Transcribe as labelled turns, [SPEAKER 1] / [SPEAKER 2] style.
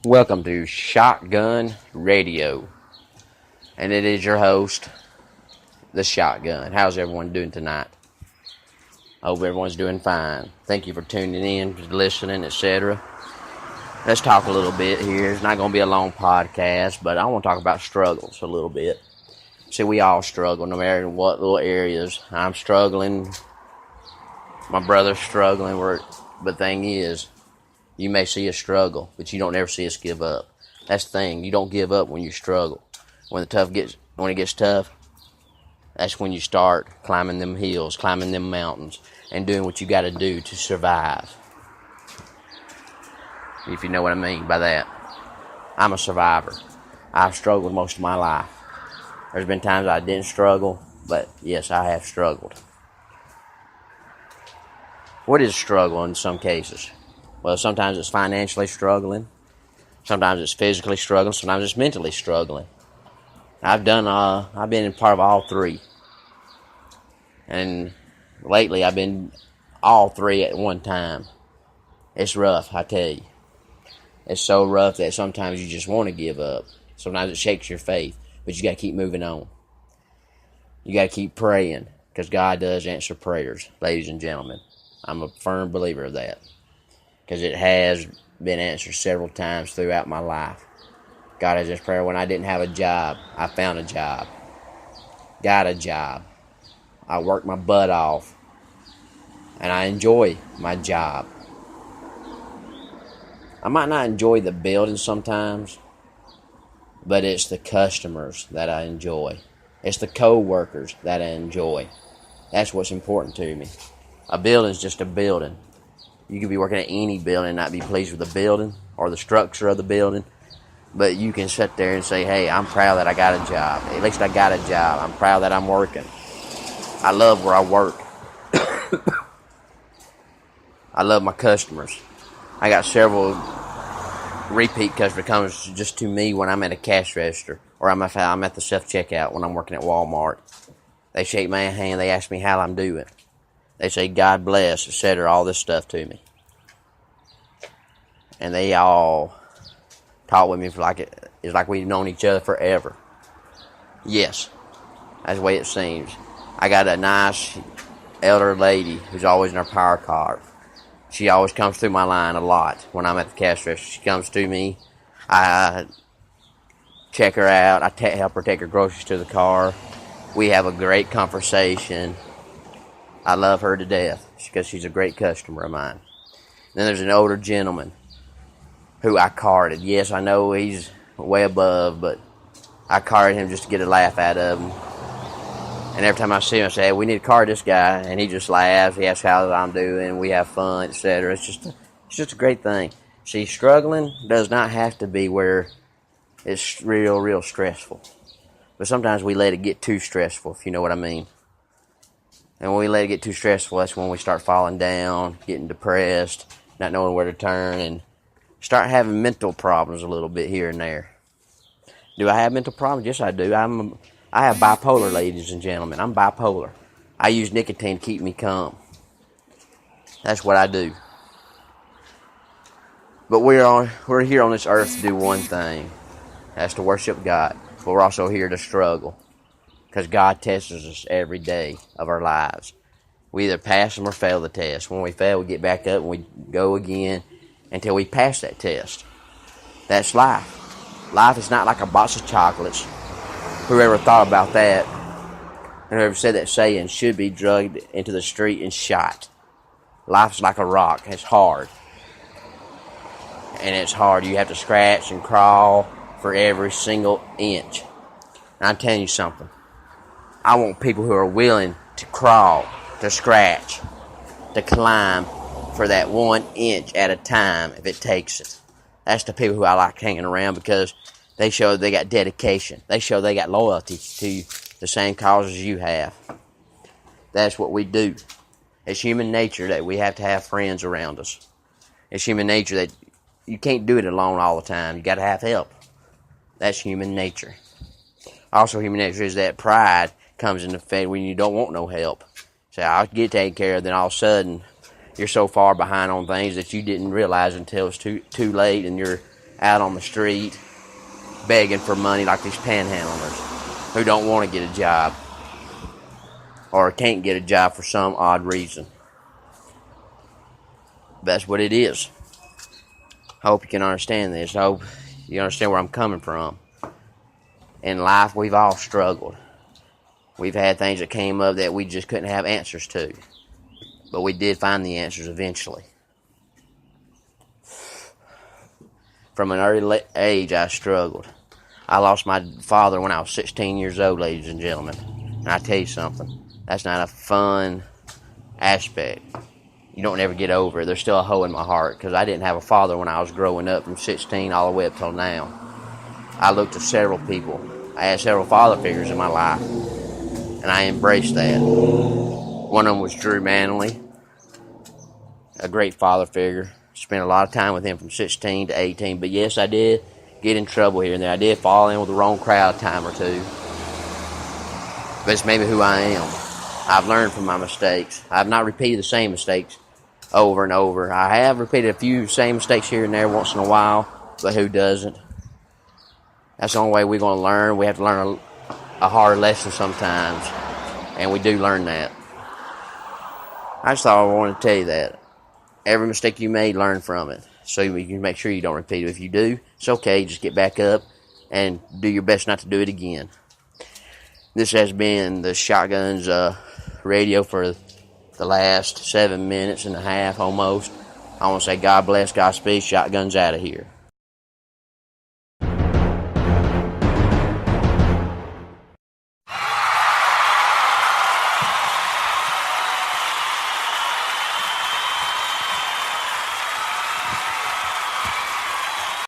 [SPEAKER 1] Welcome to Shotgun Radio, and it is your host, the Shotgun. How's everyone doing tonight? I hope everyone's doing fine. Thank you for tuning in, listening, etc. Let's talk a little bit here. It's not going to be a long podcast, but I want to talk about struggles a little bit. See, we all struggle, no matter in what little areas. I'm struggling. My brother's struggling. But the thing is, you may see us struggle, but you don't ever see us give up. That's the thing. You don't give up when you struggle. When it gets tough, that's when you start climbing them hills, climbing them mountains, and doing what you got to do to survive. If you know what I mean by that. I'm a survivor. I've struggled most of my life. There's been times I didn't struggle, but yes, I have struggled. What is struggle in some cases? Well, sometimes it's financially struggling. Sometimes it's physically struggling. Sometimes it's mentally struggling. I've been in part of all three. And lately I've been all three at one time. It's rough, I tell you. It's so rough that sometimes you just want to give up. Sometimes it shakes your faith. But you got to keep moving on. You got to keep praying. Because God does answer prayers, ladies and gentlemen. I'm a firm believer of that. Because it has been answered several times throughout my life. God has answered prayer. When I didn't have a job, I found a job. Got a job. I worked my butt off. And I enjoy my job. I might not enjoy the building sometimes, but it's the customers that I enjoy. It's the co-workers that I enjoy. That's what's important to me. A building's just a building. You could be working at any building and not be pleased with the building or the structure of the building. But you can sit there and say, hey, I'm proud that I got a job. At least I got a job. I'm proud that I'm working. I love where I work. I love my customers. I got several repeat customers comes just to me when I'm at a cash register. Or I'm at the self-checkout when I'm working at Walmart. They shake my hand. They ask me how I'm doing. They say, God bless, etc., all this stuff to me. And they all talk with me it's like we've known each other forever. Yes, that's the way it seems. I got a nice elder lady who's always in her power car. She always comes through my line a lot when I'm at the cash register. She comes to me. I check her out. I help her take her groceries to the car. We have a great conversation. I love her to death because she's a great customer of mine. Then there's an older gentleman who I carded. Yes, I know he's way above, but I carded him just to get a laugh out of him. And every time I see him, I say, hey, we need to card this guy. And he just laughs. He asks how I'm doing. We have fun, etc. It's just a great thing. See, struggling does not have to be where it's real stressful. But sometimes we let it get too stressful, if you know what I mean. And when we let it get too stressful, that's when we start falling down, getting depressed, not knowing where to turn, and start having mental problems a little bit here and there. Do I have mental problems? Yes, I do. I have bipolar, ladies and gentlemen. I'm bipolar. I use nicotine to keep me calm. That's what I do. But we're here on this earth to do one thing. That's to worship God. But we're also here to struggle. Because God tests us every day of our lives. We either pass them or fail the test. When we fail, we get back up and we go again until we pass that test. That's life. Life is not like a box of chocolates. Whoever thought about that and whoever said that saying should be dragged into the street and shot. Life's like a rock. It's hard. And it's hard. You have to scratch and crawl for every single inch. And I'm telling you something. I want people who are willing to crawl, to scratch, to climb for that 1 inch at a time if it takes it. That's the people who I like hanging around because they show they got dedication. They show they got loyalty to the same causes you have. That's what we do. It's human nature that we have to have friends around us. It's human nature that you can't do it alone all the time. You got to have help. That's human nature. Also, human nature is that pride comes into effect when you don't want no help. Say, I'll get taken care of, then all of a sudden, you're so far behind on things that you didn't realize until it's too late, and you're out on the street begging for money like these panhandlers who don't want to get a job or can't get a job for some odd reason. That's what it is. I hope you can understand this. I hope you understand where I'm coming from. In life, we've all struggled. We've had things that came up that we just couldn't have answers to. But we did find the answers eventually. From an early age, I struggled. I lost my father when I was 16 years old, ladies and gentlemen. And I tell you something, that's not a fun aspect. You don't ever get over it. There's still a hole in my heart because I didn't have a father when I was growing up from 16 all the way up till now. I looked at several people. I had several father figures in my life, and I embraced that. One of them was Drew Manley, a great father figure. Spent a lot of time with him from 16 to 18. But yes, I did get in trouble here and there. I did fall in with the wrong crowd a time or two. But it's maybe who I am. I've learned from my mistakes. I've not repeated the same mistakes over and over. I have repeated a few same mistakes here and there once in a while, but who doesn't? That's the only way we're going to learn. We have to learn a hard lesson sometimes, and we do learn that. I just thought I wanted to tell you that. Every mistake you made, learn from it, so you can make sure you don't repeat it. If you do, it's okay. Just get back up and do your best not to do it again. This has been the Shotguns radio for the last 7 minutes and a half almost. I want to say God bless, Godspeed, Shotguns out of here.